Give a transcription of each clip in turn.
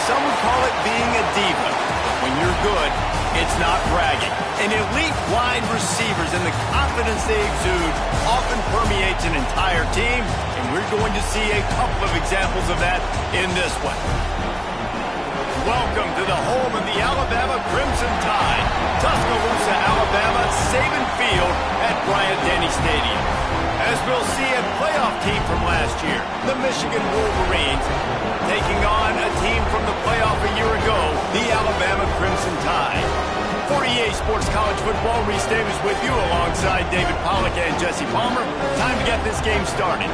some would call it being a diva. When you're good, it's not bragging. And elite wide receivers and the confidence they exude often permeates an entire team, and we're going to see a couple of examples of that in this one. Welcome to the home of the Alabama Crimson Tide, Tuscaloosa, Alabama, Saban Field at Bryant-Denny Stadium. As we'll see a playoff team from last year, the Michigan Wolverines, taking on a team from the playoff a year ago, the Alabama Crimson Tide. 48 Sports College Football, Reese Davis with you alongside David Pollack and Jesse Palmer. Time to get this game started.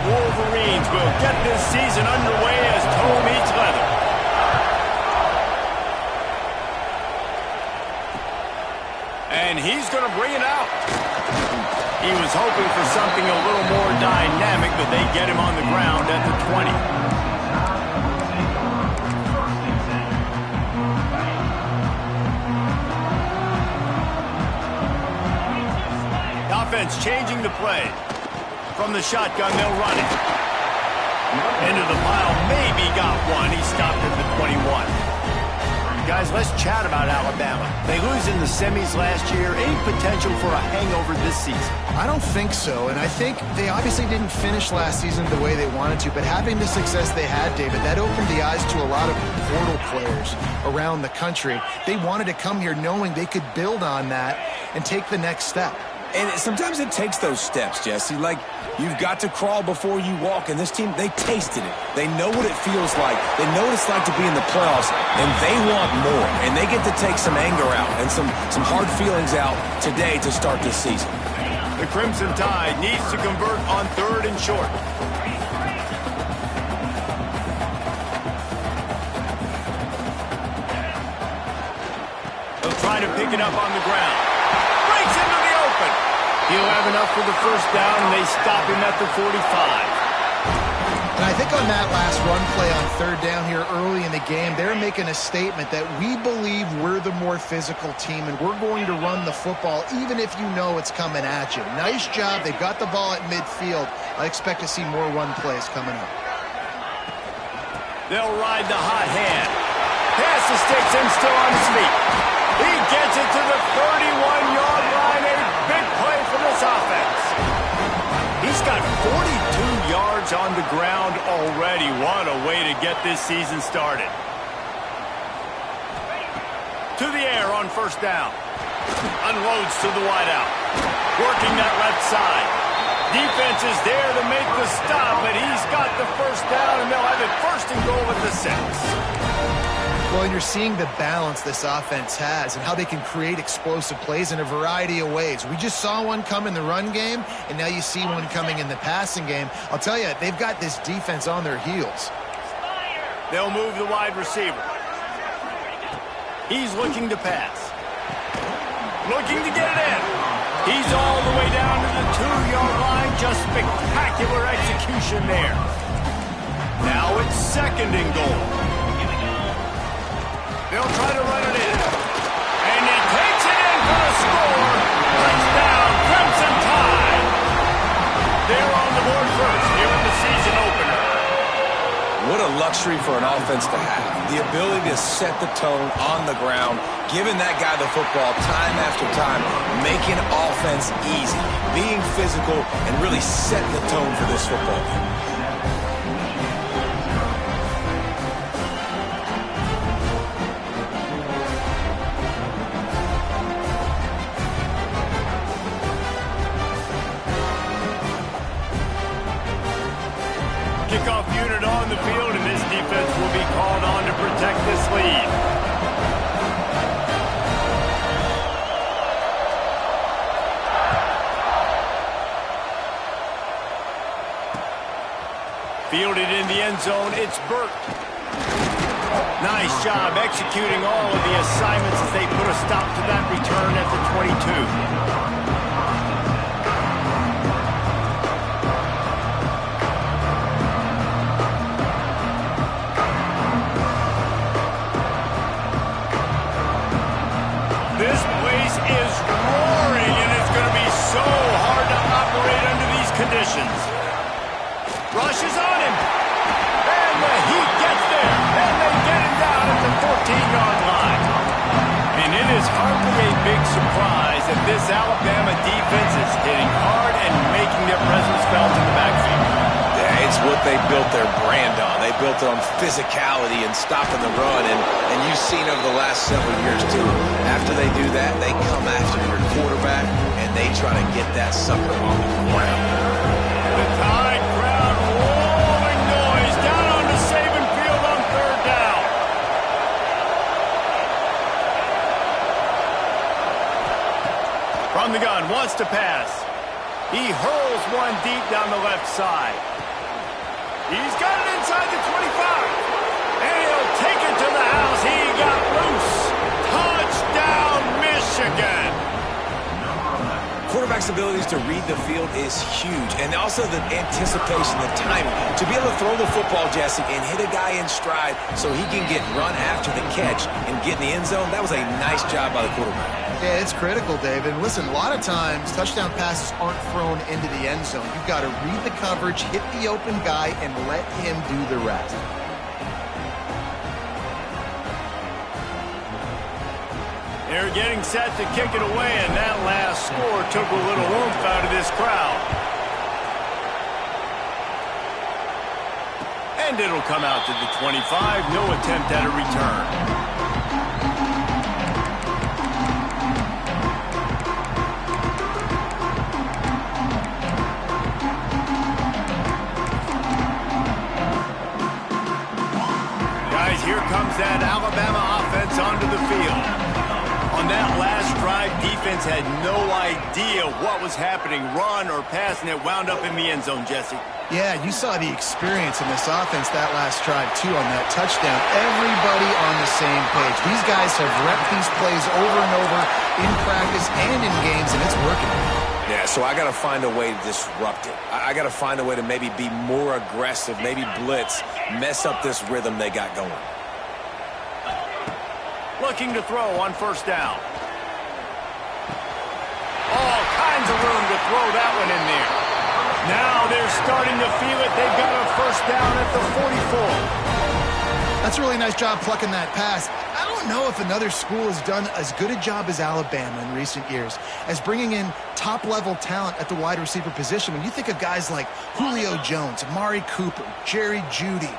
Wolverines will get this season underway as toe meets leather. And he's going to bring it out. He was hoping for something a little more dynamic, but they get him on the ground at the 20. Offense changing the play. From the shotgun, they'll run it. Into the pile, maybe got one. He stopped at the 21. Guys, let's chat about Alabama. They lose in the semis last year. Any potential for a hangover this season? I don't think so, and I think they obviously didn't finish last season the way they wanted to, but having the success they had, David, that opened the eyes to a lot of portal players around the country. They wanted to come here knowing they could build on that and take the next step. And sometimes it takes those steps, Jesse. Like, you've got to crawl before you walk. And this team, they tasted it. They know what it feels like. They know what it's like to be in the playoffs. And they want more. And they get to take some anger out and some hard feelings out today to start this season. The Crimson Tide needs to convert on 3rd and short. They'll try to pick it up on the ground. Breaks into the open. He'll have enough for the first down, and they stop him at the 45. And I think on that last run play on 3rd down here early in the game, they're making a statement that we believe we're the more physical team, and we're going to run the football even if you know it's coming at you. Nice job. They've got the ball at midfield. I expect to see more run plays coming up. They'll ride the hot hand. Pass the sticks and still on his feet. He gets it to the 31-yard line. A big play for this offense. He's got 42 yards on the ground already. What a way to get this season started. To the air on 1st down. Unloads to the wideout. Working that left side. Defense is there to make the stop, but he's got the first down, and they'll have it 1st and goal at the 6. Well, and you're seeing the balance this offense has and how they can create explosive plays in a variety of ways. We just saw one come in the run game, and now you see one coming in the passing game. I'll tell you, they've got this defense on their heels. They'll move the wide receiver. He's looking to pass. Looking to get it in. He's all the way down to the 2-yard line. Just spectacular execution there. Now it's 2nd and goal. They'll try to run it in. And he takes it in for the score. Touchdown, Crimson Tide. They're on the board first here in the season opener. What a luxury for an offense to have. The ability to set the tone on the ground, giving that guy the football time after time, making offense easy, being physical, and really setting the tone for this football game. Kickoff unit on the field, and this defense will be called on to protect this lead. Fielded in the end zone, it's Burt. Nice job executing all of the assignments as they put a stop to that return at the 22. this Alabama defense is hitting hard and making their presence felt in the backfield. Yeah, it's what they built their brand on. They built it on physicality and stopping the run, and you've seen over the last several years, too. After they do that, they come after your quarterback, and they try to get that sucker on the ground. The Tide crowd rolling noise down on the Saban field on third down. From the gun, wants to pass. He hurls one deep down the left side. He's got it inside the 25. And he'll take it to the house. He got loose. Touchdown, Michigan. Quarterback's abilities to read the field is huge, and also the anticipation, the timing. To be able to throw the football, Jesse, and hit a guy in stride so he can get run after the catch and get in the end zone, that was a nice job by the quarterback. Yeah, it's critical, David. Listen, a lot of times touchdown passes aren't thrown into the end zone. You've got to read the coverage, hit the open guy, and let him do the rest. They're getting set to kick it away, and that last score took a little oomph out of this crowd. And it'll come out to the 25. No attempt at a return. Guys, here comes that Alabama offense onto the field. On that last drive, defense had no idea what was happening, run or pass, and it wound up in the end zone, Jesse. Yeah, you saw the experience in this offense that last drive, too, on that touchdown. Everybody on the same page. These guys have repped these plays over and over in practice and in games, and it's working. Yeah, so I got to find a way to disrupt it. I got to find a way to maybe be more aggressive, maybe blitz, mess up this rhythm they got going. Looking to throw on first down. All kinds of room to throw that one in there. Now they're starting to feel it. They've got a first down at the 44. That's a really nice job plucking that pass. I don't know if another school has done as good a job as Alabama in recent years as bringing in top-level talent at the wide receiver position. When you think of guys like Julio Jones, Amari Cooper, Jerry Jeudy,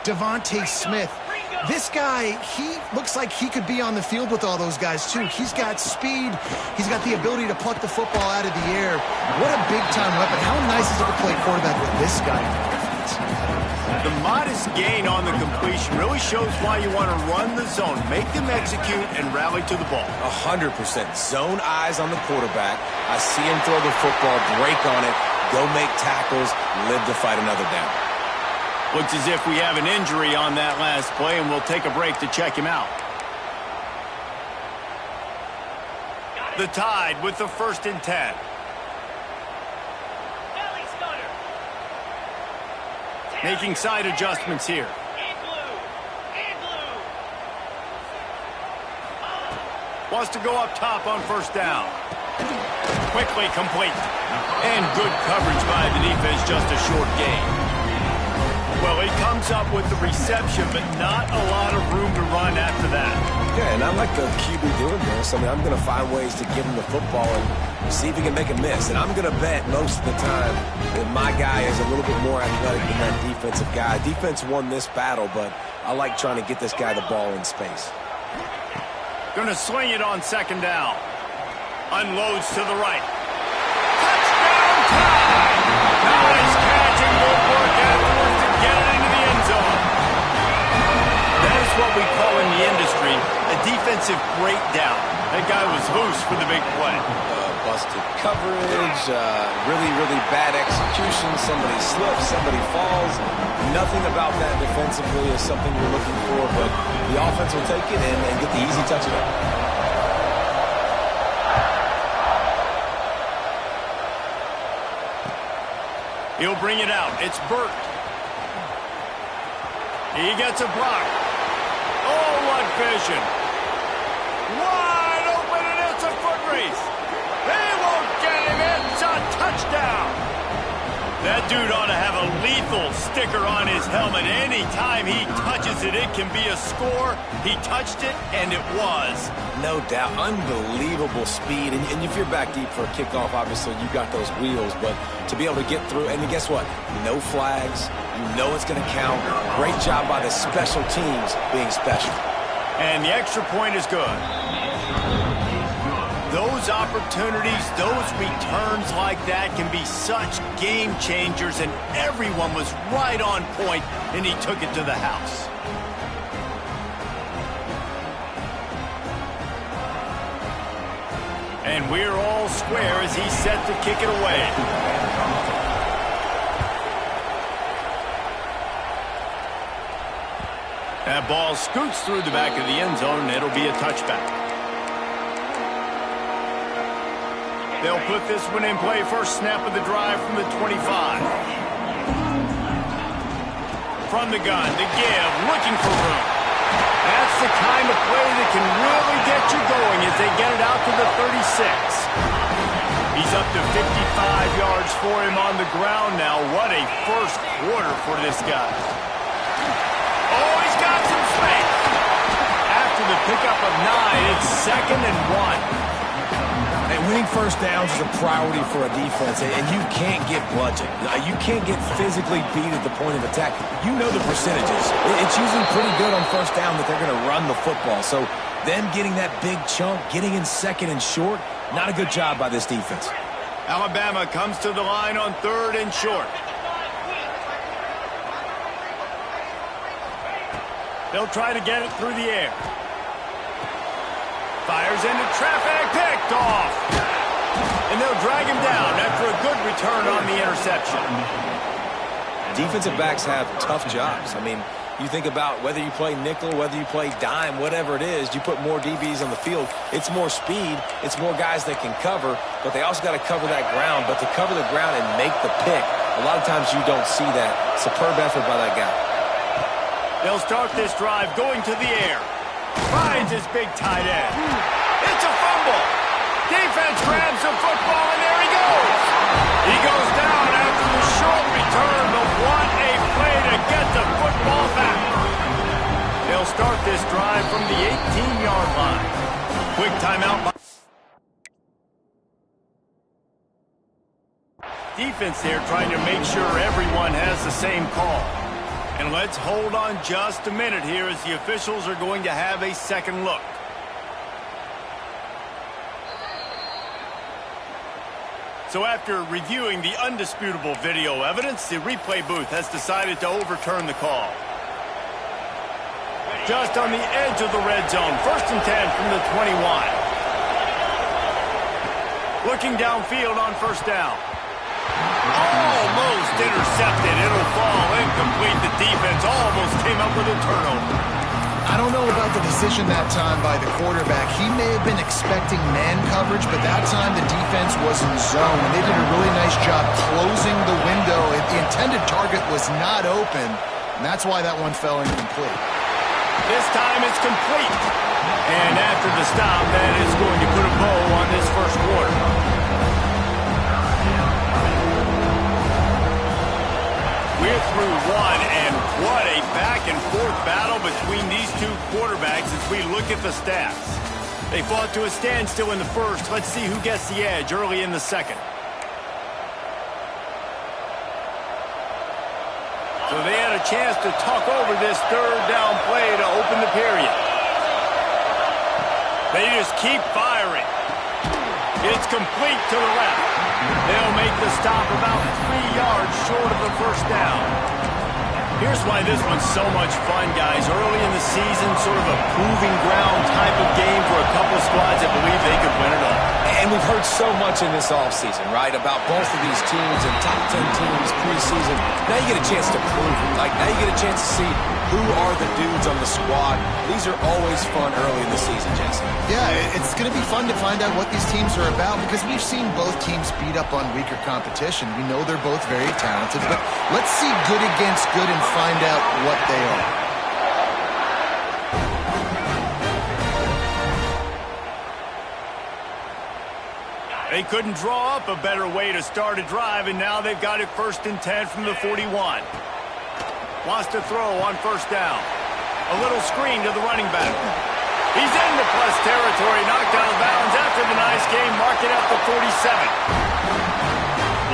Devontae Smith, this guy, he looks like he could be on the field with all those guys, too. He's got speed. He's got the ability to pluck the football out of the air. What a big-time weapon. How nice is it to play quarterback with this guy in the defense? The modest gain on the completion really shows why you want to run the zone, make them execute, and rally to the ball. 100%. Zone eyes on the quarterback. I see him throw the football, break on it, go make tackles, live to fight another down. Looks as if we have an injury on that last play, and we'll take a break to check him out. The Tide with the 1st and 10. Making side adjustments here. Wants to go up top on first down. Quickly complete. And good coverage by the defense, just a short gain. Well, he comes up with the reception, but not a lot of room to run after that. Yeah, and I like the QB doing this. I mean, I'm going to find ways to give him the football and see if he can make a miss. And I'm going to bet most of the time that my guy is a little bit more athletic than that defensive guy. Defense won this battle, but I like trying to get this guy the ball in space. Going to swing it on second down. Unloads to the right. Touchdown time! Nice catch and good work afterwards to get it into the end zone. That is what we call in the industry a defensive breakdown. That guy was loose for the big play. Busted coverage, really, really bad execution. Somebody slips, somebody falls. Nothing about that defensively is something you're looking for, but the offense will take it and get the easy touchdown. He'll bring it out. It's Burt. He gets a block. Oh, what vision. Wide open, and it's a foot race. He won't get him. It's a touchdown. That dude ought to have a lethal sticker on his helmet. Anytime he touches it, it can be a score. He touched it, and it was. No doubt. Unbelievable speed. And if you're back deep for a kickoff, obviously you got those wheels. But to be able to get through, and guess what? No flags. You know it's going to count. Great job by the special teams being special. And the extra point is good. Those opportunities, those returns like that can be such game changers, and everyone was right on point, and he took it to the house. And we're all square as he's set to kick it away. That ball scoots through the back of the end zone, and it'll be a touchback. They'll put this one in play. First snap of the drive from the 25. From the gun, the give, looking for room. That's the kind of play that can really get you going as they get it out to the 36. He's up to 55 yards for him on the ground now. What a first quarter for this guy. Oh, he's got some space. After the pickup of 9, it's 2nd and 1. And winning first downs is a priority for a defense, and you can't get bludgeoned. You can't get physically beat at the point of attack. You know the percentages. It's usually pretty good on first down that they're going to run the football. So them getting that big chunk, getting in 2nd and short, not a good job by this defense. Alabama comes to the line on 3rd and short. They'll try to get it through the air. Fires into traffic, picked off. And they'll drag him down after a good return on the interception. Defensive backs have tough jobs. I mean, you think about whether you play nickel, whether you play dime, whatever it is, you put more DBs on the field. It's more speed. It's more guys that can cover, but they also got to cover that ground. But to cover the ground and make the pick, a lot of times you don't see that. Superb effort by that guy. They'll start this drive going to the air. Finds his big tight end. It's a fumble. Defense grabs the football, and there he goes. He goes down after the short return, but what a play to get the football back. They'll start this drive from the 18-yard line. Quick timeout. Defense there trying to make sure everyone has the same call. And let's hold on just a minute here as the officials are going to have a second look. So after reviewing the undisputable video evidence, the replay booth has decided to overturn the call. Just on the edge of the red zone, 1st and 10 from the 21. Looking downfield on 1st down. Almost intercepted. It'll fall incomplete. The defense almost came up with a turnover. I don't know about the decision that time by the quarterback. He may have been expecting man coverage, but that time the defense was in zone, and they did a really nice job closing the window. The intended target was not open, and that's why that one fell incomplete. This time it's complete. And after the stop, that is going to put a bow on this first quarter. We're through one, and what a back-and-forth battle between these two quarterbacks as we look at the stats. They fought to a standstill in the first. Let's see who gets the edge early in the second. So they had a chance to talk over this 3rd down play to open the period. They just keep firing. It's complete to the left. They'll make the stop about 3 yards short of the 1st down. Here's why this one's so much fun, guys. Early in the season, sort of a proving ground type of game for a couple squads that believe they could win it all. And we've heard so much in this offseason, right, about both of these teams and top 10 teams preseason. Now you get a chance to prove it. Now you get a chance to see who are the dudes on the squad. These are always fun early in the season, Jesse. Yeah, it's going to be fun to find out what these teams are about because we've seen both teams beat up on weaker competition. We know they're both very talented, but let's see good against good and find out what they are. They couldn't draw up a better way to start a drive, and now they've got it 1st and 10 from the 41. Wants to throw on 1st down. A little screen to the running back. He's into plus territory, knocked out of bounds after the nice game, marking at the 47.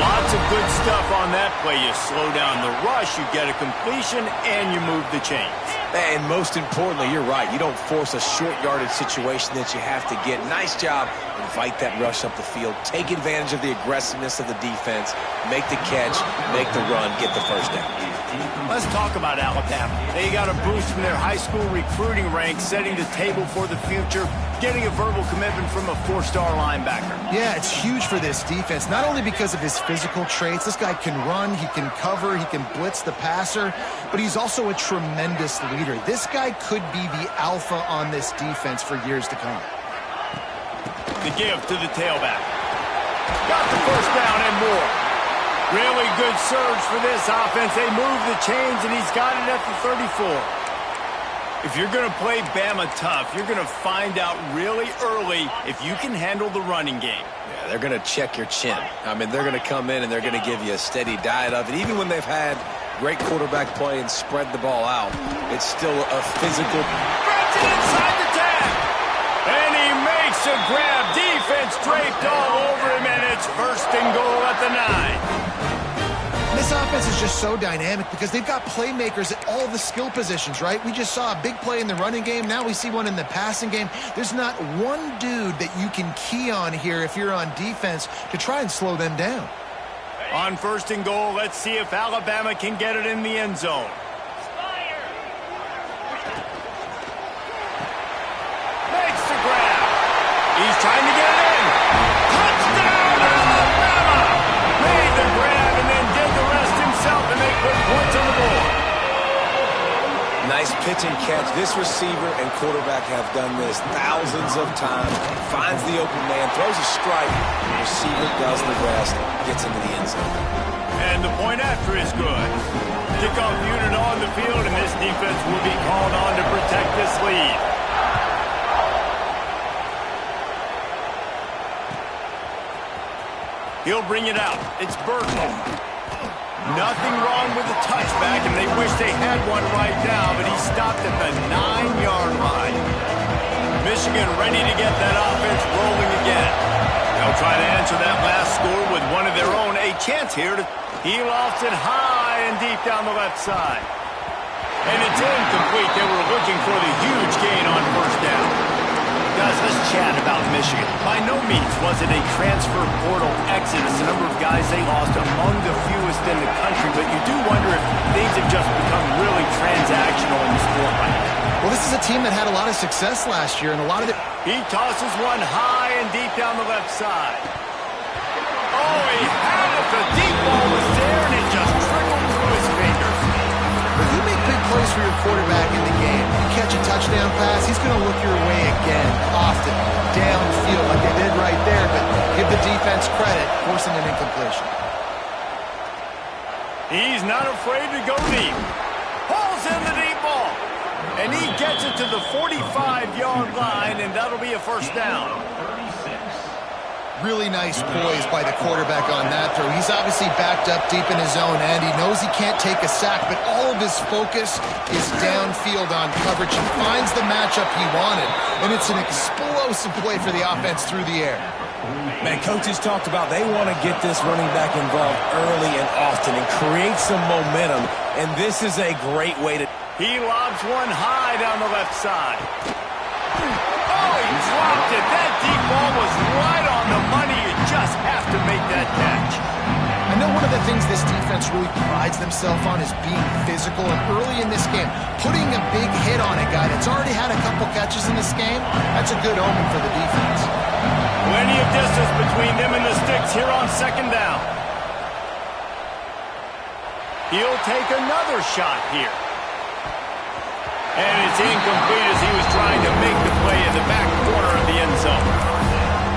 Lots of good stuff on that play. You slow down the rush, you get a completion, and you move the chains. And most importantly, you're right. You don't force a short yardage situation that you have to get. Nice job. Invite that rush up the field. Take advantage of the aggressiveness of the defense. Make the catch, make the run, get the 1st down. Let's talk about Alabama. They got a boost from their high school recruiting ranks, setting the table for the future, getting a verbal commitment from a 4-star linebacker. Yeah, it's huge for this defense, not only because of his physical traits. This guy can run, he can cover, he can blitz the passer, but he's also a tremendous leader. This guy could be the alpha on this defense for years to come. The give to the tailback. Got the 1st down and more. Really good surge for this offense. They move the chains, and he's got it at the 34. If you're going to play Bama tough, you're going to find out really early if you can handle the running game. Yeah, they're going to check your chin. I mean, they're going to come in and they're going to give you a steady diet of it. Even when they've had great quarterback play and spread the ball out, it's still a physical. Grabs it inside the tag. And he makes a grab. Defense draped all over him, and it's 1st and goal at the 9. This offense is just so dynamic because they've got playmakers at all the skill positions, right? We just saw a big play in the running game. Now we see one in the passing game. There's not one dude that you can key on here if you're on defense to try and slow them down. On 1st and goal, let's see if Alabama can get it in the end zone. Makes the grab. He's trying to get it in. Touchdown, Alabama! Made the grab and then did the rest himself, and they put points on the board. Nice pitch and catch. This receiver and quarterback have done this thousands of times. Finds the open man, throws a strike. The receiver does the rest, gets into the end zone. And the point after is good. Kickoff unit on the field, and this defense will be called on to protect this lead. He'll bring it out. It's Burton. Nothing wrong with the touchback, and they wish they had one right now, but he stopped at the 9-yard line. Michigan ready to get that offense rolling again. They'll try to answer that last score with one of their own. A chance here to... He lost it high and deep down the left side. And it's incomplete. They were looking for the huge gain on 1st down. Guys, let's chat about Michigan. By no means was it a transfer portal exodus. The number of guys they lost among the fewest in the country, but you do wonder if things have just become really transactional in the sport right now. Well, this is a team that had a lot of success last year, and a lot of it. He tosses one high and deep down the left side. Oh, he had it. The deep ball was there, and it just trickled through his fingers. But you make big plays for your quarterback in the game. You catch a touchdown pass, he's going to look your way again, often, downfield like they did right there, but give the defense credit, forcing an incompletion. He's not afraid to go deep. Pulls in the deep ball. And he gets it to the 45-yard line, and that'll be a 1st down. Really nice poise by the quarterback on that throw. He's obviously backed up deep in his own end. He knows he can't take a sack, but all of his focus is downfield on coverage. He finds the matchup he wanted, and it's an explosive play for the offense through the air. Man, coaches talked about they want to get this running back involved early and often and create some momentum, and this is a great way to... He lobs one high down the left side. Oh, he dropped it. That deep ball was right on the money. You just have to make that catch. I know one of the things this defense really prides themselves on is being physical, and early in this game, putting a big hit on a guy that's already had a couple catches in this game, that's a good omen for the defense. Plenty of distance between them and the sticks here on 2nd down. He'll take another shot here. And it's incomplete as he was trying to make the play in the back corner of the end zone.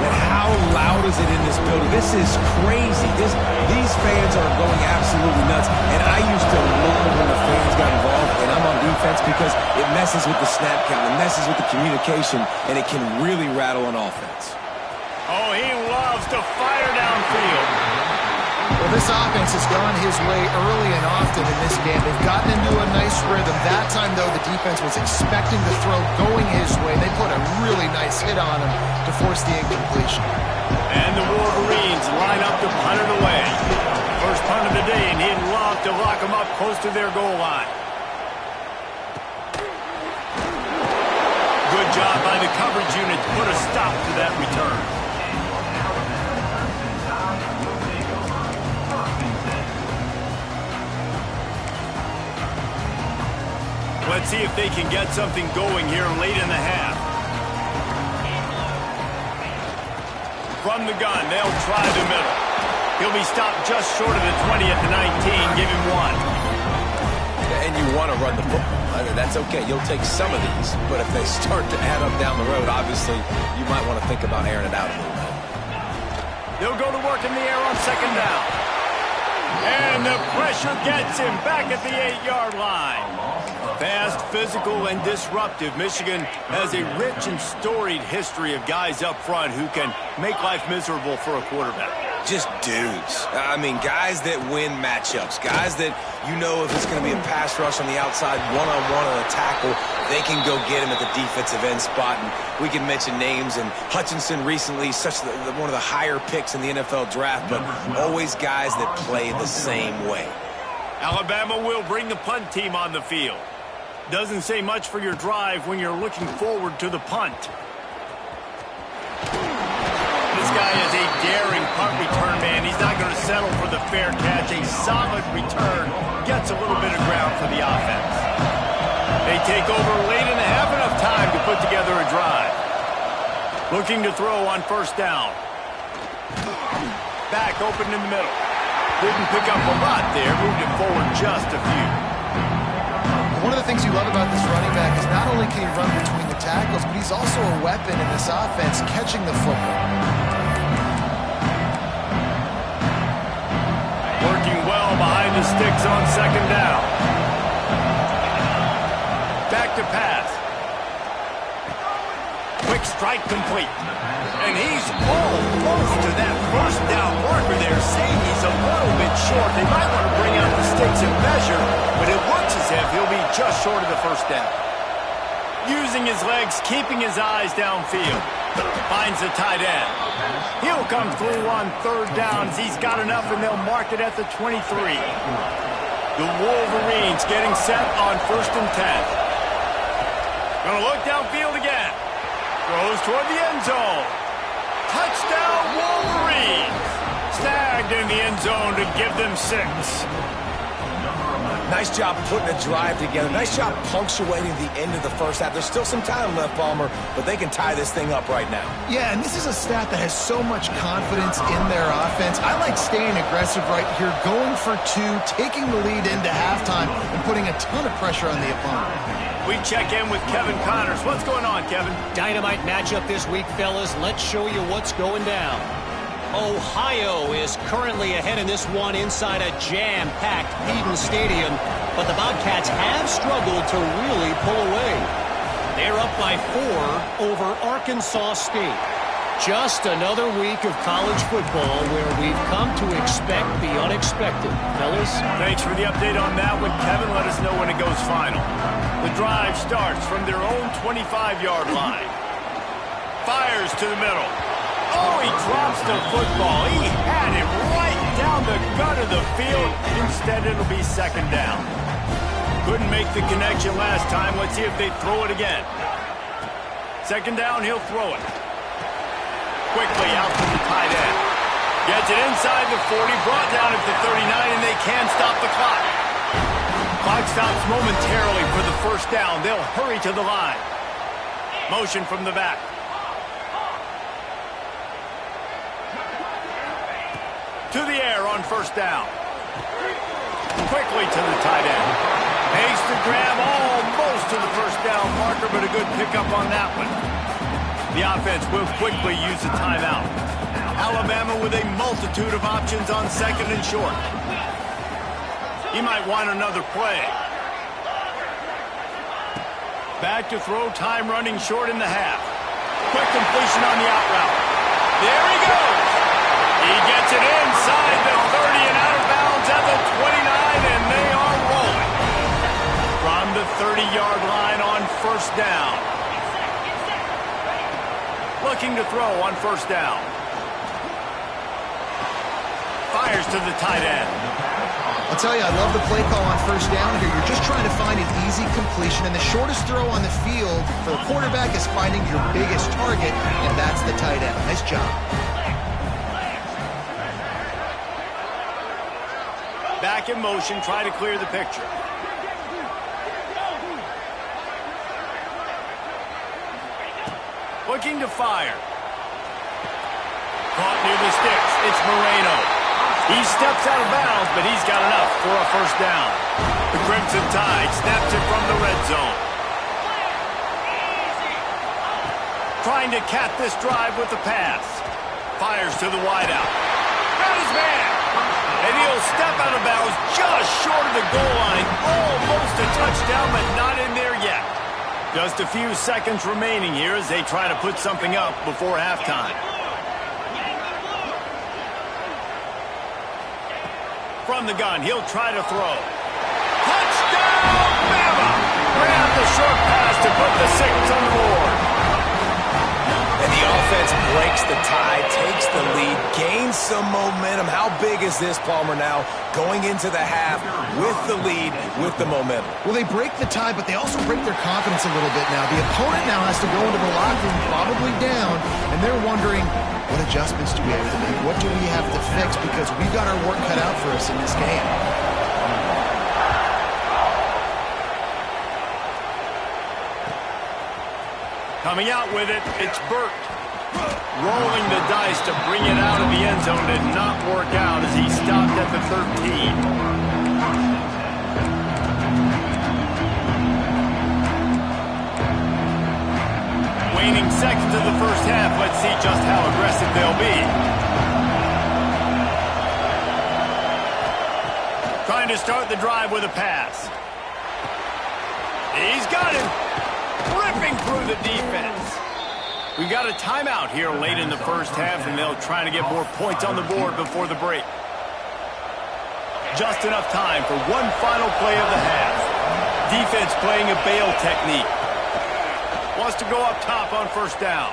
But how loud is it in this building? This is crazy. These fans are going absolutely nuts. And I used to love when the fans got involved, and I'm on defense because it messes with the snap count, it messes with the communication, and it can really rattle an offense. Oh, he loves to fire downfield. Well, this offense has gone his way early and often in this game. They've gotten into a nice rhythm. That time, though, the defense was expecting the throw going his way. They put a really nice hit on him to force the incompletion. And the Wolverines line up to punt it away. First punt of the day, and he'd love to lock them up close to their goal line. Good job by the coverage unit to put a stop to that return. Let's see if they can get something going here late in the half. From the gun, they'll try the middle. He'll be stopped just short of the 20 at the 19. Give him one. And you want to run the football. I mean, that's okay. You'll take some of these. But if they start to add up down the road, obviously, you might want to think about airing it out a little bit. They'll go to work in the air on second down. And the pressure gets him back at the 8-yard line. Fast, physical, and disruptive. Michigan has a rich and storied history of guys up front who can make life miserable for a quarterback. Just dudes. I mean, guys that win matchups. Guys that, you know, if it's going to be a pass rush on the outside, one-on-one on a tackle, they can go get him at the defensive end spot. And we can mention names. And Hutchinson recently, one of the higher picks in the NFL draft, but always guys that play the same way. Alabama will bring the punt team on the field. Doesn't say much for your drive when you're looking forward to the punt. This guy is a daring punt return man. He's not going to settle for the fair catch. A solid return gets a little bit of ground for the offense. They take over late in the half, enough time to put together a drive. Looking to throw on first down. Back open in the middle. Didn't pick up a lot there. Moved it forward just a few. One of the things you love about this running back is not only can he run between the tackles, but he's also a weapon in this offense catching the football. Working well behind the sticks on second down. Back to pass. Quick strike complete. And he's almost to that first down marker there, saying he's a little bit short. They might want to bring out the sticks and measure, but it looks as if he'll be just short of the first down. Using his legs, keeping his eyes downfield. Finds the tight end. He'll come through on third downs. He's got enough, and they'll mark it at the 23. The Wolverines getting set on 1st and 10. Gonna look downfield again. Throws toward the end zone. Touchdown, Wolverines! Snagged in the end zone to give them 6. Nice job putting a drive together. Nice job punctuating the end of the first half. There's still some time left, Palmer, but they can tie this thing up right now. Yeah, and this is a stat that has so much confidence in their offense. I like staying aggressive right here, going for 2, taking the lead into halftime, and putting a ton of pressure on the opponent. We check in with Kevin Connors. What's going on, Kevin? Dynamite matchup this week, fellas. Let's show you what's going down. Ohio is currently ahead in this one inside a jam-packed Eden Stadium, but the Bobcats have struggled to really pull away. They're up by 4 over Arkansas State. Just another week of college football where we've come to expect the unexpected. Fellas? Thanks for the update on that one, Kevin. Let us know when it goes final. The drive starts from their own 25-yard line. Fires to the middle. Oh, he drops the football. He had it right down the gut of the field. Instead, it'll be second down. Couldn't make the connection last time. Let's see if they throw it again. Second down, he'll throw it. Quickly out to the tight end. Gets it inside the 40, brought down at the 39, and they can stop the clock. Clock stops momentarily for the first down. They'll hurry to the line. Motion from the back. To the air on first down. Quickly to the tight end. Makes the grab almost to the first down marker, but a good pickup on that one. The offense will quickly use a timeout. Alabama with a multitude of options on second and short. He might want another play. Back to throw, time running short in the half. Quick completion on the out route. There he goes. He gets it inside the 30 and out of bounds at the 29, and they are rolling. From the 30-yard line on first down. Looking to throw on first down. Fires to the tight end. I'll tell you, I love the play call on first down here. You're just trying to find an easy completion, and the shortest throw on the field for the quarterback is finding your biggest target, and that's the tight end. Nice job. Back in motion, try to clear the picture. Looking to fire. Caught near the sticks. It's Moreno. He steps out of bounds, but he's got enough for a first down. The Crimson Tide snaps it from the red zone. Trying to cap this drive with the pass. Fires to the wideout. Got his man. And he'll step out of bounds just short of the goal line. Almost a touchdown, but not in there yet. Just a few seconds remaining here as they try to put something up before halftime. From the gun, he'll try to throw. Touchdown, Bama! Grab the short pass to put the 6 on the board. And the offense breaks the tie, takes the lead, gains some momentum. How big is this, Palmer, now going into the half with the lead, with the momentum? Well, they break the tie, but they also break their confidence a little bit now. The opponent now has to go into the locker room probably down, and they're wondering, what adjustments do we have to make? What do we have to fix? Because we've got our work cut out for us in this game. Coming out with it, it's Burt. Rolling the dice to bring it out of the end zone did not work out as he stopped at the 13. Waning seconds of the first half. Let's see just how aggressive they'll be. Trying to start the drive with a pass. He's got him. Ripping through the defense. We got a timeout here late in the first half, and they'll try to get more points on the board before the break. Just enough time for one final play of the half. Defense playing a bail technique. Wants to go up top on first down.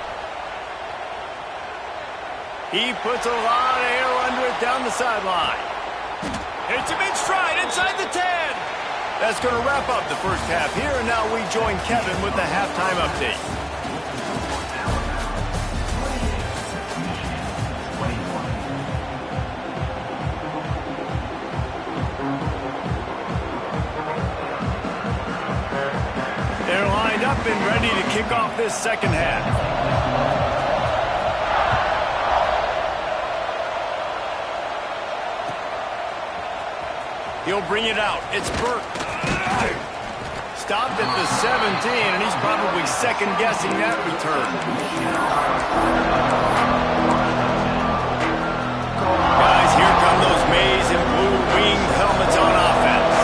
He puts a lot of air under it down the sideline. Hits him in stride inside the 10. That's going to wrap up the first half here, and now we join Kevin with the halftime update. They're lined up and ready to kick off this second half. He'll bring it out. It's Burt. Stopped at the 17, and he's probably second-guessing that return. Guys, here come those maize and blue-winged helmets on offense.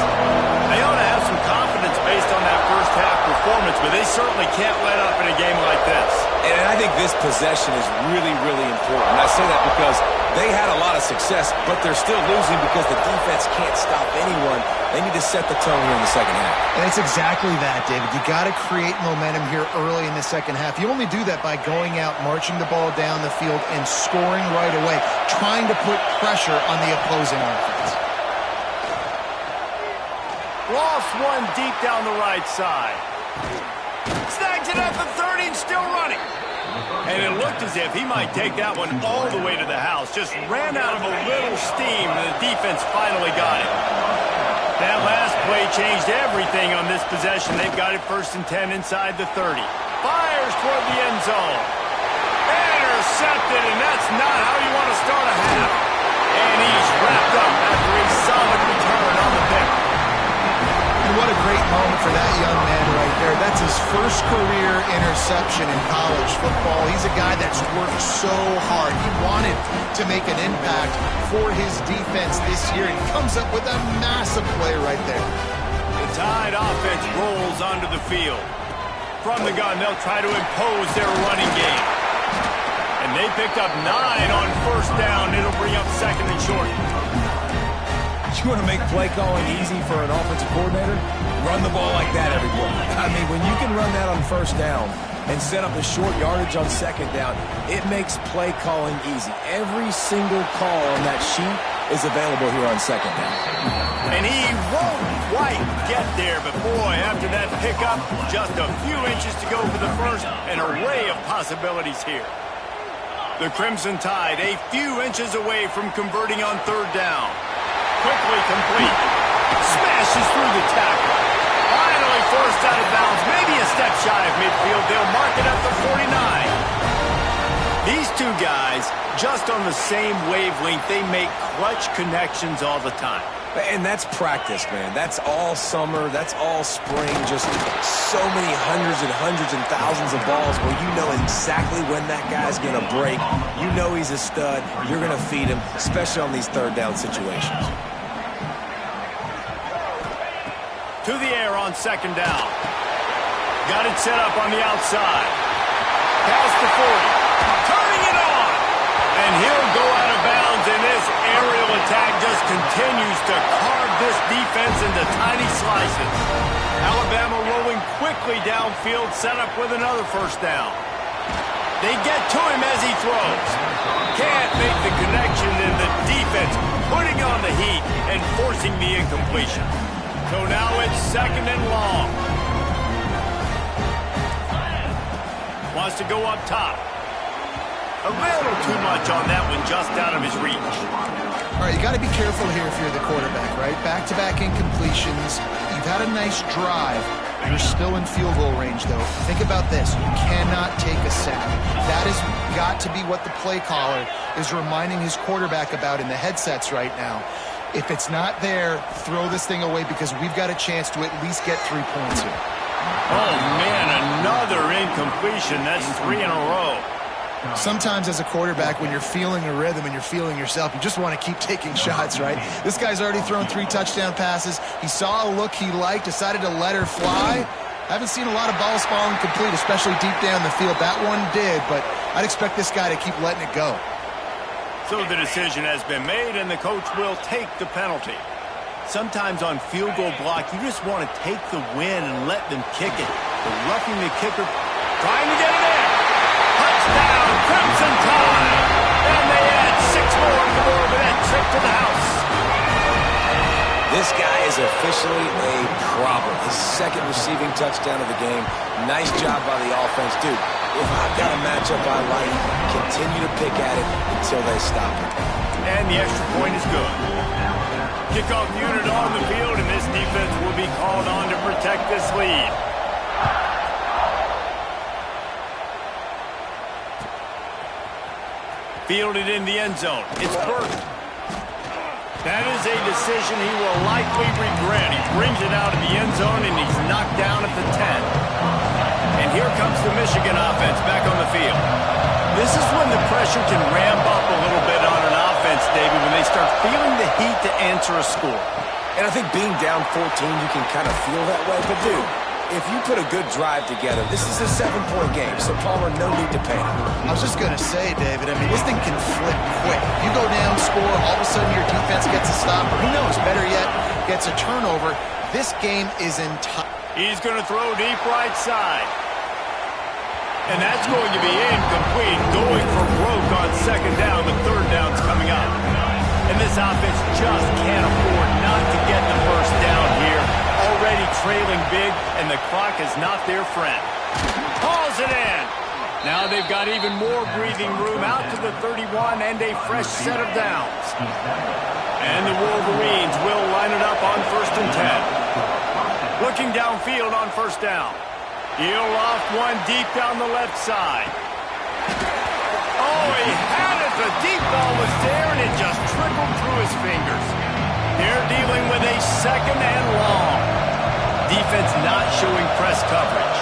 They ought to have some confidence based on that first-half performance, but they certainly can't let up in a game like this. And I think this possession is really, really important. And I say that because they had a lot of success, but they're still losing because the defense can't stop anyone. They need to set the tone here in the second half. And it's exactly that, David. You got to create momentum here early in the second half. You only do that by going out, marching the ball down the field, and scoring right away, trying to put pressure on the opposing offense. Lost one deep down the right side. Snags it at the 30 and still running. And it looked as if he might take that one all the way to the house. Just ran out of a little steam, and the defense finally got it. That last play changed everything on this possession. They've got it 1st and 10 inside the 30. Fires toward the end zone. Intercepted, and that's not how you want to start a half. And he's wrapped up after a solid return on the pick. And what a great moment for that young man right there. That's his first career interception in college football. He's a guy that's worked so hard. He wanted to make an impact for his defense this year. He comes up with a massive play right there. The Tide offense rolls onto the field. From the gun, they'll try to impose their running game. And they picked up 9 on first down. It'll bring up second and short. You want to make play calling easy for an offensive coordinator? Run the ball like that every play. I mean, when you can run that on first down and set up the short yardage on second down, it makes play calling easy. Every single call on that sheet is available here on second down. And he won't quite get there, but boy, after that pickup, just a few inches to go for the first. An array of possibilities here. The Crimson Tide a few inches away from converting on third down. Quickly complete. Smashes through the tackle. Finally forced out of bounds. Maybe a step shy of midfield. They'll mark it up to 49. These two guys, just on the same wavelength, they make clutch connections all the time. And that's practice, man. That's all summer. That's all spring. Just so many hundreds and thousands of balls where you know exactly when that guy's going to break. You know he's a stud. You're going to feed him, especially on these third down situations. To the air on second down. Got it set up on the outside. Pass to 40. Turning it on. And he'll go out of bounds, and this aerial attack just continues to carve this defense into tiny slices. Alabama rolling quickly downfield, set up with another first down. They get to him as he throws. Can't make the connection, and the defense putting on the heat and forcing the incompletion. So now it's second and long. Wants to go up top. A little too much on that one, just out of his reach. All right, you got to be careful here if you're the quarterback, right? Back-to-back incompletions. You've had a nice drive. You're still in field goal range, though. Think about this. You cannot take a sack. That has got to be what the play caller is reminding his quarterback about in the headsets right now. If it's not there, throw this thing away because we've got a chance to at least get 3 points here. Oh, man, another incompletion. That's 3 in a row. Sometimes as a quarterback, when you're feeling a rhythm and you're feeling yourself, you just want to keep taking shots, right? This guy's already thrown 3 touchdown passes. He saw a look he liked, decided to let her fly. Haven't seen a lot of balls falling complete, especially deep down the field. That one did, but I'd expect this guy to keep letting it go. So the decision has been made, and the coach will take the penalty. Sometimes on field goal block, you just want to take the win and let them kick it. But roughing the kicker, trying to get it in. Touchdown, Crimson Tide. And they add 6 more on the board with that trip to the house. This guy is officially a problem. His second receiving touchdown of the game. Nice job by the offense. Dude, if I've got a matchup I like, continue to pick at it until they stop it. And the extra point is good. Kickoff unit on the field, and this defense will be called on to protect this lead. Fielded in the end zone. It's Burton. That is a decision he will likely regret. He brings it out of the end zone, and he's knocked down at the 10. And here comes the Michigan offense back on the field. This is when the pressure can ramp up a little bit on an offense, David, when they start feeling the heat to answer a score. And I think being down 14, you can kind of feel that way. But, dude, if you put a good drive together, this is a 7-point game, so Palmer, no need to panic. I was just going to say, David, I mean, this thing can flip quick. You go down, score, all of a sudden your defense gets a stop, or who knows, better yet, gets a turnover. This game is He's going to throw deep right side. And that's going to be incomplete, going for broke on second down. The third down's coming up. And this offense just can't afford not to get the first down here. Already trailing big, and the clock is not their friend. Hauls it in. Now they've got even more breathing room out to the 31 and a fresh set of downs. And the Wolverines will line it up on 1st and 10. Looking downfield on first down. He'll loft one deep down the left side. Oh, he had it. The deep ball was there, and it just trickled through his fingers. They're dealing with a second and long. Defense not showing press coverage.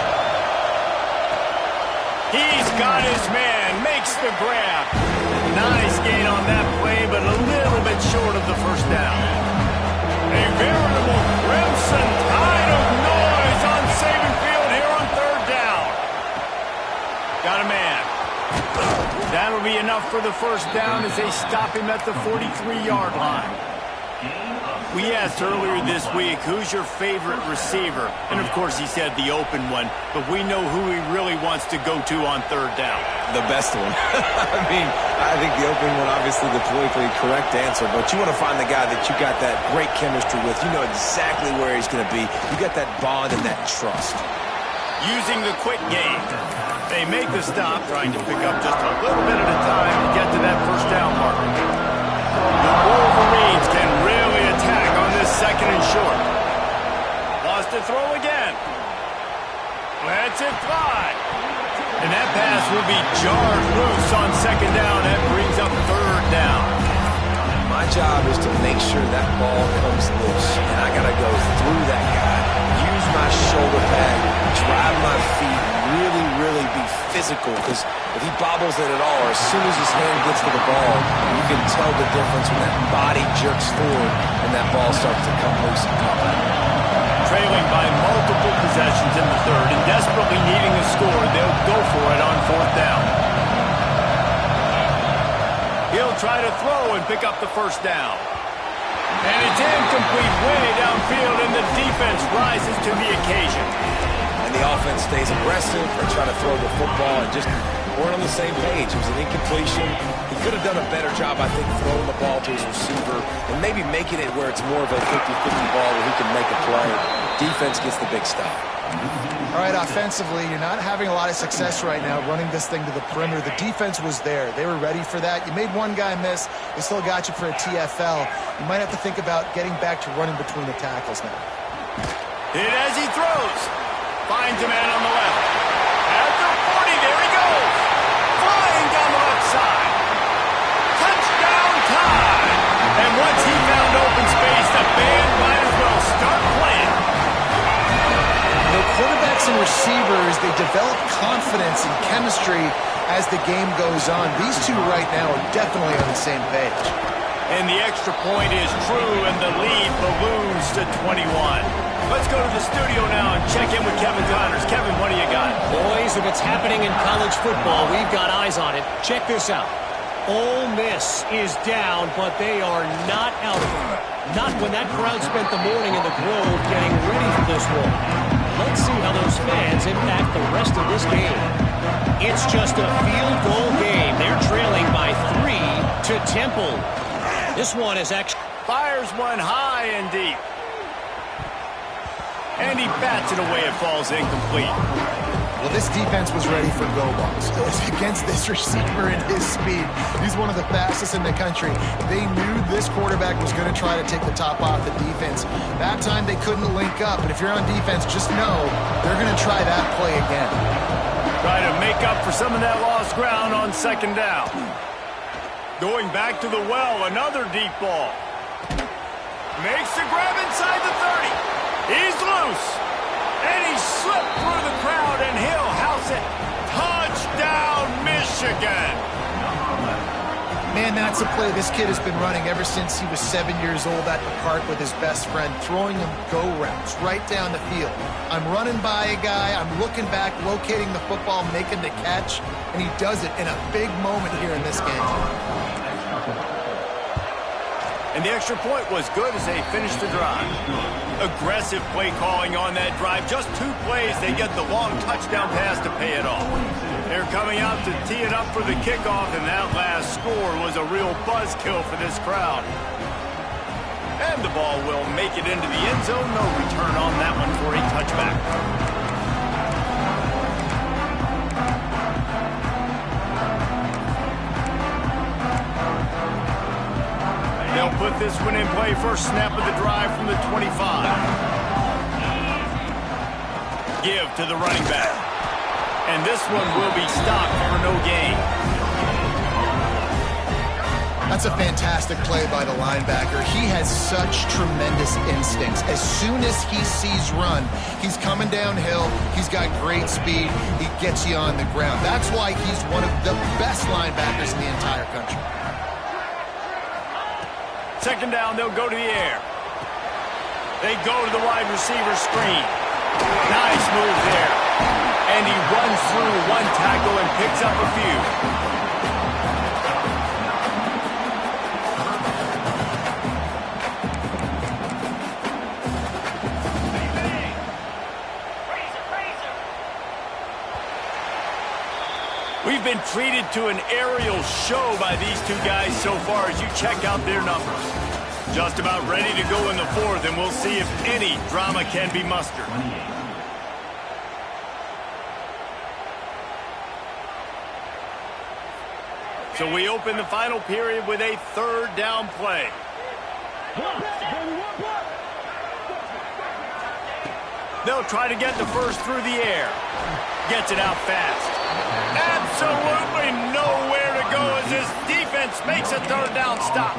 He's got his man, makes the grab. Nice gain on that play, but a little bit short of the first down. A veritable Crimson Tide of noise on Saban Field here on third down. Got a man. That'll be enough for the first down as they stop him at the 43-yard line. We asked earlier this week, who's your favorite receiver? And, of course, he said the open one, but we know who he really wants to go to on third down. The best one. I think the open one, obviously the politically correct answer, but you want to find the guy that you got that great chemistry with. You know exactly where he's going to be. You got that bond and that trust. Using the quick game, they make the stop, trying to pick up just a little bit at a time to get to that first down marker. The Wolverines can really attack on this second and short. Lost to throw again. Lets it fly. And that pass will be jarred loose on second down. That brings up third down. My job is to make sure that ball comes loose, and I got to go through that guy, use my shoulder pad, drive my feet, really be physical, because if he bobbles it at all, or as soon as his hand gets to the ball, you can tell the difference when that body jerks forward and that ball starts to come loose and come out. Trailing by multiple possessions in the third and desperately needing a score, they'll go for it on fourth down. He'll try to throw and pick up the first down. And it's incomplete way downfield, and the defense rises to the occasion. And the offense stays aggressive. They try to throw the football and just weren't on the same page. It was an incompletion. He could have done a better job, I think, throwing the ball to his receiver and maybe making it where it's more of a 50-50 ball where he can make a play. Defense gets the big stop. All right, offensively, you're not having a lot of success right now running this thing to the perimeter. The defense was there. They were ready for that. You made one guy miss. They still got you for a TFL. You might have to think about getting back to running between the tackles now. Hit as he throws. Finds a man on the left. At the 40, there he goes. Flying down the left side. Touchdown time. And once he found open space, the band might as well start playing. The quarterbacks and receivers, they develop confidence and chemistry as the game goes on. These two right now are definitely on the same page. And the extra point is true, and the lead balloons to 21. Let's go to the studio now and check in with Kevin Connors. Kevin, what do you got? Boys, if it's happening in college football, we've got eyes on it. Check this out. Ole Miss is down, but they are not out of it. Not when that crowd spent the morning in the Grove getting ready for this one. Let's see how those fans impact the rest of this game. It's just a field goal game. They're trailing by 3 to Temple. This one is actually... Fires one high and deep. And he bats it away. It falls incomplete. Well, this defense was ready for go balls. Against this receiver and his speed, he's one of the fastest in the country. They knew this quarterback was going to try to take the top off the defense. That time they couldn't link up, and if you're on defense, just know they're going to try that play again. Try to make up for some of that lost ground on second down. Going back to the well, another deep ball. Makes the grab inside the 30. He's loose. And he slipped through the crowd, and he'll house it. Touchdown, Michigan. Man, that's a play this kid has been running ever since he was 7 years old at the park with his best friend, throwing him go routes right down the field. I'm running by a guy, I'm looking back, locating the football, making the catch, and he does it in a big moment here in this game. And the extra point was good as they finished the drive. Aggressive play calling on that drive. Just 2 plays, they get the long touchdown pass to pay it off. They're coming out to tee it up for the kickoff, and that last score was a real buzzkill for this crowd. And the ball will make it into the end zone. No return on that one for a touchback. They'll put this one in play. First snap of the drive from the 25. Give to the running back. And this one will be stopped for no gain. That's a fantastic play by the linebacker. He has such tremendous instincts. As soon as he sees run, he's coming downhill. He's got great speed. He gets you on the ground. That's why he's one of the best linebackers in the entire country. Second down, they'll go to the air. They go to the wide receiver screen. Nice move there. And he runs through one tackle and picks up a few. We've been treated to an aerial show by these two guys so far as you check out their numbers. Just about ready to go in the fourth, and we'll see if any drama can be mustered. So we open the final period with a third down play. They'll try to get the first through the air. Gets it out fast. Absolutely nowhere to go as this defense makes a third down stop.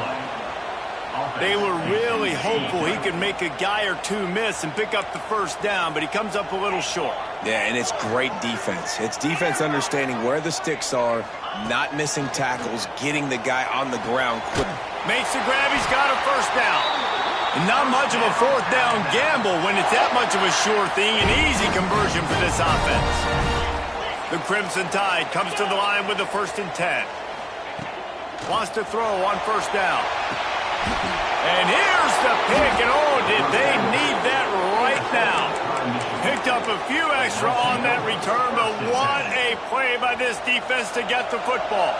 They were really hopeful he could make a guy or two miss and pick up the first down, but he comes up a little short. Yeah, and it's great defense. It's defense understanding where the sticks are, not missing tackles, getting the guy on the ground quick. Makes the grab, he's got a first down. And not much of a fourth down gamble when it's that much of a sure thing, an easy conversion for this offense. The Crimson Tide comes to the line with the 1st and 10. Wants to throw on first down. And here's the pick, and oh, did they need that right now. Picked up a few extra on that return, but what a play by this defense to get the football.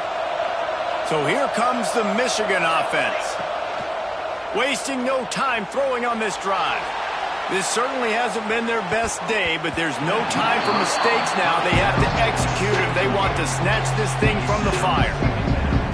So here comes the Michigan offense. Wasting no time throwing on this drive. This certainly hasn't been their best day, but there's no time for mistakes now. They have to execute if they want to snatch this thing from the fire.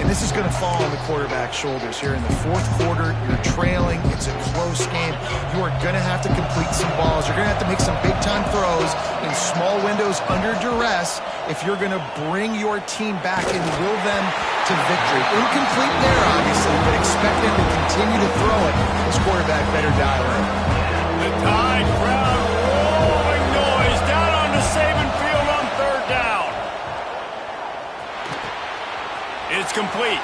And this is going to fall on the quarterback's shoulders here in the fourth quarter. You're trailing. It's a close game. You are going to have to complete some balls. You're going to have to make some big-time throws in small windows under duress if you're going to bring your team back and will them to victory. Incomplete there, obviously, but expect them to continue to throw it. This quarterback better dial in. The Tide crowd rolling noise down on the Saban field on third down. It's complete.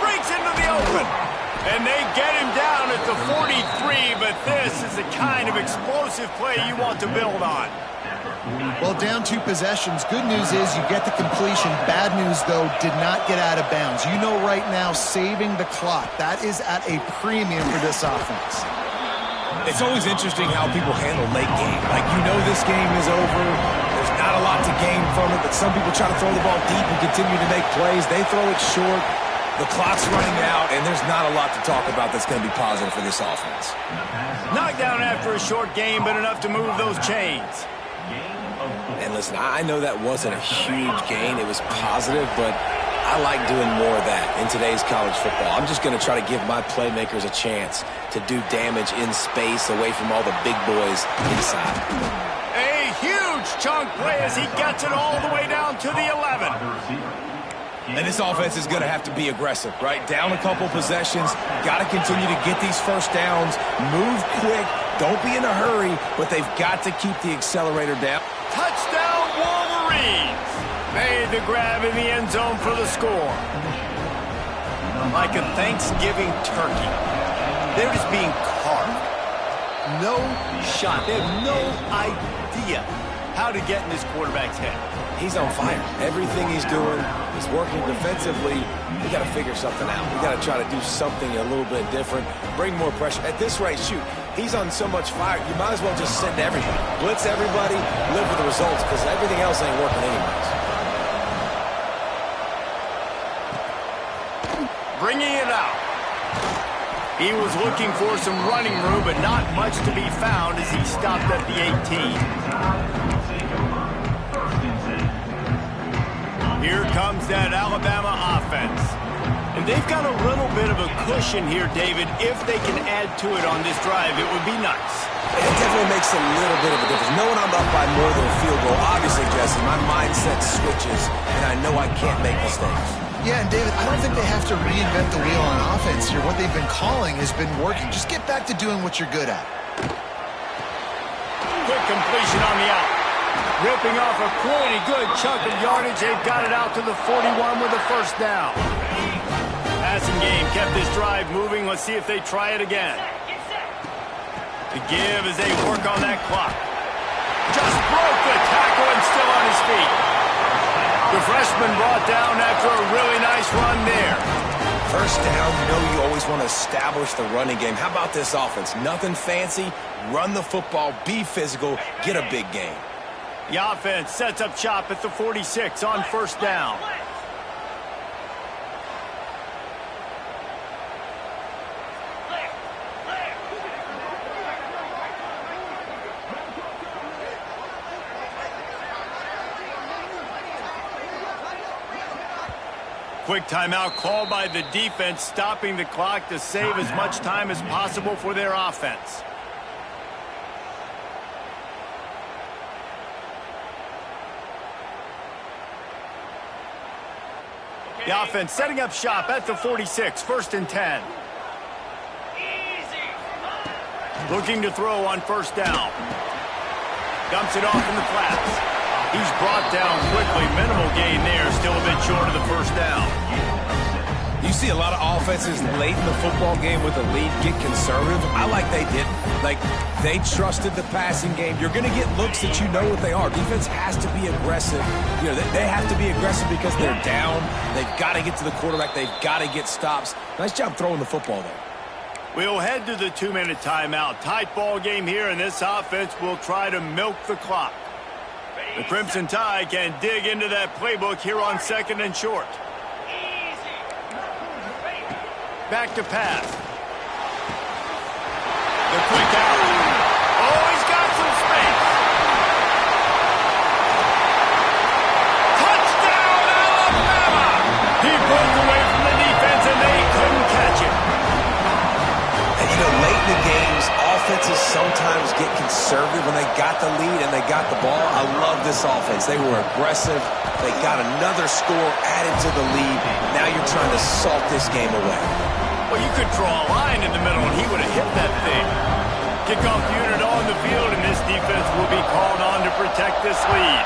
Breaks into the open. And they get him down at the 43, but this is the kind of explosive play you want to build on. Well, down 2 possessions. Good news is you get the completion. Bad news, though, did not get out of bounds. You know right now, saving the clock. That is at a premium for this offense. It's always interesting how people handle late game. Like, you know this game is over. There's not a lot to gain from it, but some people try to throw the ball deep and continue to make plays. They throw it short. The clock's running out, and there's not a lot to talk about that's going to be positive for this offense. Knocked down after a short game, but enough to move those chains. And listen, I know that wasn't a huge gain. It was positive, but I like doing more of that in today's college football. I'm just going to try to give my playmakers a chance to do damage in space away from all the big boys inside. A huge chunk play as he gets it all the way down to the 11. And this offense is going to have to be aggressive, right? Down a couple possessions, got to continue to get these first downs, move quick, don't be in a hurry, but they've got to keep the accelerator down. Touchdown Wolverines! Made the grab in the end zone for the score. Like a Thanksgiving turkey. They're just being carved. No shot. They have no idea how to get in this quarterback's head. He's on fire. Everything he's doing is working defensively. We got to figure something out. We got to try to do something a little bit different, bring more pressure. At this rate, shoot, he's on so much fire, you might as well just send everybody. Blitz everybody, live with the results, because everything else ain't working anyways. Bringing it out. He was looking for some running room, but not much to be found as he stopped at the 18. Here comes that Alabama offense. And they've got a little bit of a cushion here, David. If they can add to it on this drive, it would be nice. It definitely makes a little bit of a difference. Knowing I'm up by more than a field goal, obviously, Jesse, my mindset switches, and I know I can't make mistakes. Yeah, and David, I don't think they have to reinvent the wheel on offense here. What they've been calling has been working. Just get back to doing what you're good at. Quick completion on the out. Ripping off a pretty good chunk of yardage. They've got it out to the 41 with a first down. Passing game kept this drive moving. Let's see if they try it again. The give as they work on that clock. Just broke the tackle and still on his feet. The freshman brought down after a really nice run there. First down, you know you always want to establish the running game. How about this offense? Nothing fancy. Run the football, be physical, get a big gain. The offense sets up shop at the 46 on first down. Quick timeout called by the defense, stopping the clock to save as much time as possible for their offense. The offense setting up shop at the 46, first and 10. Looking to throw on first down. Dumps it off in the flats. He's brought down quickly. Minimal gain there, still a bit short of the first down. You see a lot of offenses late in the football game with a lead get conservative. I like they didn't. Like, they trusted the passing game. You're going to get looks that you know what they are. Defense has to be aggressive. You know, they have to be aggressive because they're down. They've got to get to the quarterback. They've got to get stops. Nice job throwing the football there. We'll head to the 2-minute timeout. Tight ball game here, and this offense will try to milk the clock. The Crimson Tide can dig into that playbook here on second and short. Back to pass. The quick out. Oh, he's got some space. Touchdown, Alabama! He broke away from the defense, and they couldn't catch him. And, you know, late in the games, offenses sometimes get conservative when they got the lead and they got the ball. I love this offense. They were aggressive. They got another score added to the lead. Now you're trying to salt this game away. Well, you could draw a line in the middle, and he would have hit that thing. Kickoff unit on the field, and this defense will be called on to protect this lead.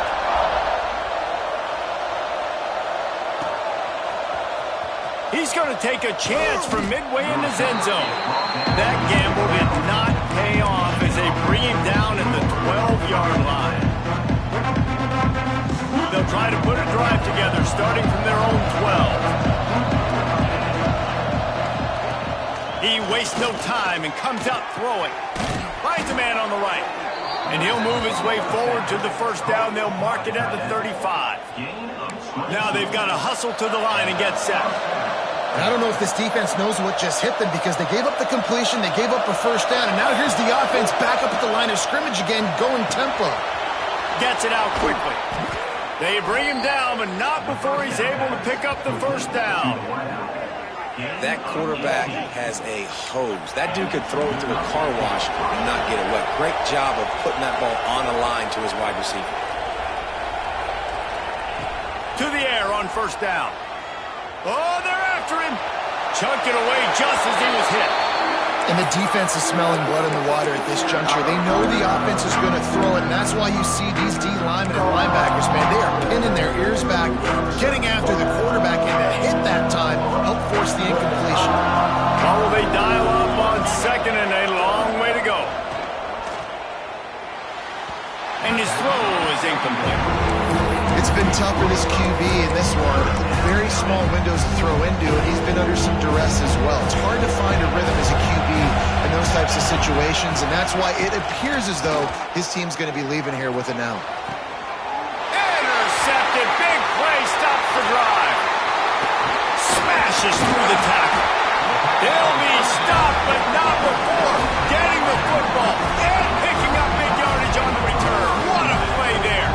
He's going to take a chance from midway in his end zone. That gamble did not pay off as they bring him down at the 12-yard line. They'll try to put a drive together, starting from their own 12. He wastes no time and comes out throwing. Finds a man on the right. And he'll move his way forward to the first down. They'll mark it at the 35. Now they've got to hustle to the line and get set. I don't know if this defense knows what just hit them because they gave up the completion, they gave up a first down, and now here's the offense back up at the line of scrimmage again, going tempo. Gets it out quickly. They bring him down, but not before he's able to pick up the first down. That quarterback has a hose. That dude could throw it through a car wash and not get it wet. Great job of putting that ball on a line to his wide receiver. To the air on first down. Oh, they're after him. Chunked it away just as he was hit. And the defense is smelling blood in the water at this juncture. They know the offense is going to throw it, and that's why you see these D linemen and linebackers, man, they are pinning their ears back, getting after the quarterback, and to hit that time, help force the incompletion. How will they dial up on second, and a long way to go. And his throw is incomplete. It's been tough for this QB in this one. Very small windows to throw into, and he's been under some duress as well. It's hard to find a rhythm as a QB in those types of situations, and that's why it appears as though his team's going to be leaving here with it now. Intercepted. Big play. Stops the drive. Smashes through the tackle. They'll be stopped, but not before getting the football and picking up big yardage on the return. What a play there.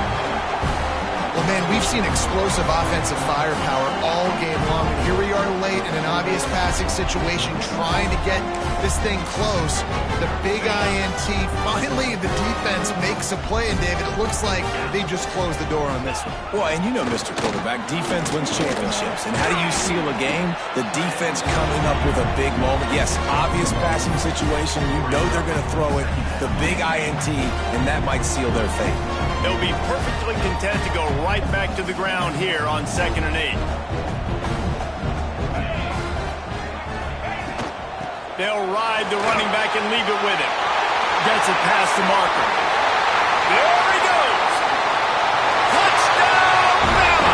Well, man, we've seen explosive offensive firepower all game long, and here we are late in an obvious passing situation trying to get this thing close. The big INT, finally the defense makes a play, and David, it looks like they just closed the door on this one. Well, and you know, Mr. Quarterback, defense wins championships. And how do you seal a game? The defense coming up with a big moment. Yes, obvious passing situation. You know they're going to throw it. The big INT, and that might seal their fate. They'll be perfectly content to go right back to the ground here on 2nd and 8. They'll ride the running back and leave it with him. Gets it past the marker. There he goes. Touchdown, Bama!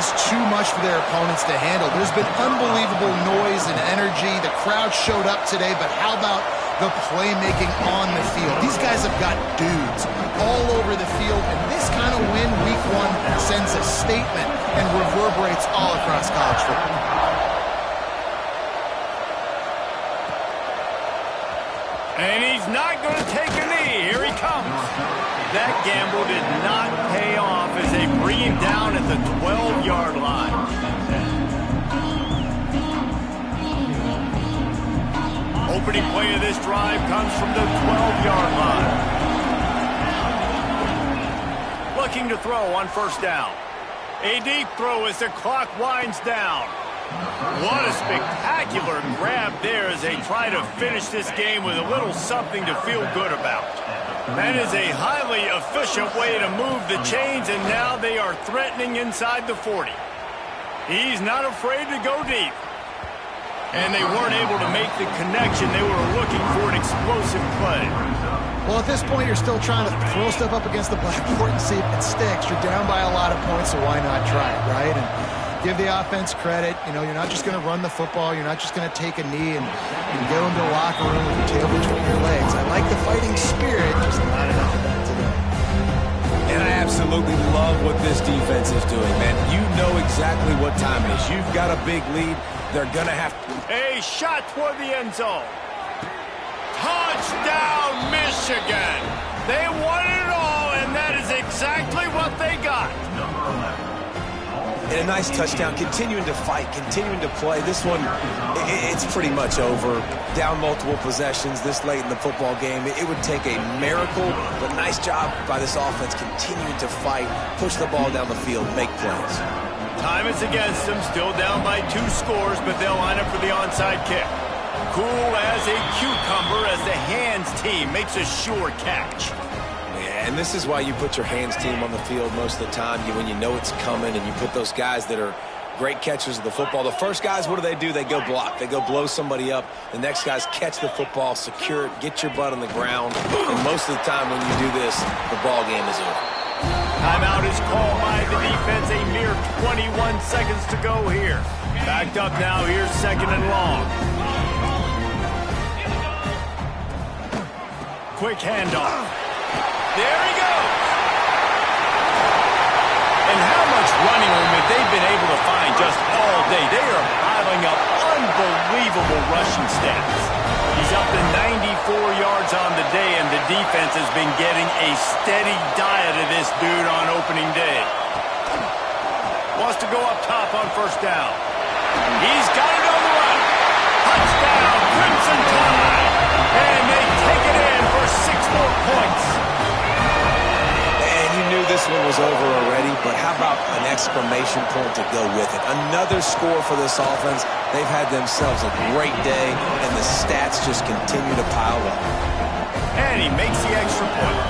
just too much for their opponents to handle. There's been unbelievable noise and energy. The crowd showed up today, but how about the playmaking on the field? These guys have got dudes all over the field, and this kind of win week one sends a statement and reverberates all across college football. And he's not going to take a knee. Here he comes. That gamble did not pay off as they bring him down at the 12-yard line. Opening play of this drive comes from the 12-yard line. Looking to throw on first down. A deep throw as the clock winds down. What a spectacular grab there as they try to finish this game with a little something to feel good about. That is a highly efficient way to move the chains, and now they are threatening inside the 40. He's not afraid to go deep. And they weren't able to make the connection. They were looking for an explosive play. Well, at this point, you're still trying to throw stuff up against the blackboard and see if it sticks. You're down by a lot of points, so why not try it, right? And give the offense credit. You know, you're not just going to run the football. You're not just going to take a knee and go into the locker room with your tail between your legs. I like the fighting spirit, just not enough of that today. And I absolutely love what this defense is doing, man. You know exactly what time it is. You've got a big lead. They're going to have to... A shot toward the end zone. Touchdown, Michigan. They wanted it all, and that is exactly what they got. And a nice touchdown, continuing to fight, continuing to play. This one, it's pretty much over. Down multiple possessions this late in the football game. It would take a miracle, but nice job by this offense continuing to fight, push the ball down the field, make plays. Time is against them, still down by 2 scores, but they'll line up for the onside kick. Cool as a cucumber as the hands team makes a sure catch. And this is why you put your hands team on the field most of the time, when you know it's coming, and you put those guys that are great catchers of the football. The first guys, what do? They go block. They go blow somebody up. The next guys catch the football, secure it, get your butt on the ground. And most of the time when you do this, the ball game is over. Timeout is called by the defense. A mere 21 seconds to go here. Backed up now. Here's second and long. Quick handoff. There he goes. And how much running room have they been able to find just all day? They are piling up unbelievable rushing stats. He's up to 94 yards on the day, and the defense has been getting a steady diet of this dude on opening day. Wants to go up top on first down. He's got it on the run. Touchdown, Crimson Tide. And they take it in for 6 more points. And you knew this one was over already, but how about an exclamation point to go with it? Another score for this offense. They've had themselves a great day, and the stats just continue to pile up. And he makes the extra point.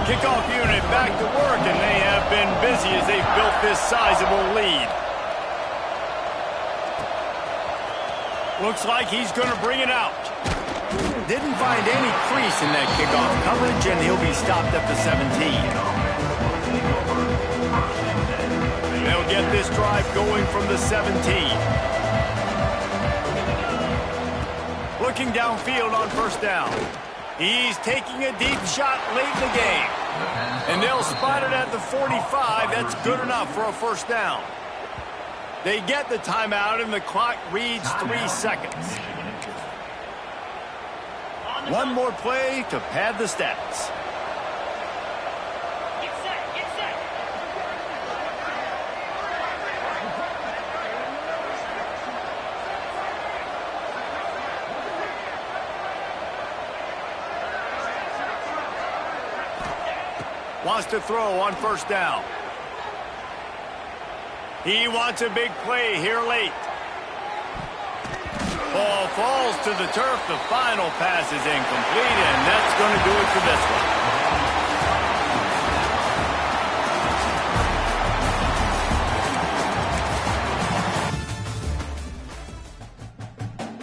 Kickoff unit back to work, and they have been busy as they've built this sizable lead. Looks like he's going to bring it out. Didn't find any crease in that kickoff coverage, and he'll be stopped up to 17. They'll get this drive going from the 17. Looking downfield on first down. He's taking a deep shot late in the game. And they'll spot it at the 45. That's good enough for a first down. They get the timeout, and the clock reads 3 seconds. One more play to pad the stats. Get set, get set. Wants to throw on first down. He wants a big play here late. Ball falls to the turf. The final pass is incomplete, and that's going to do it for this one.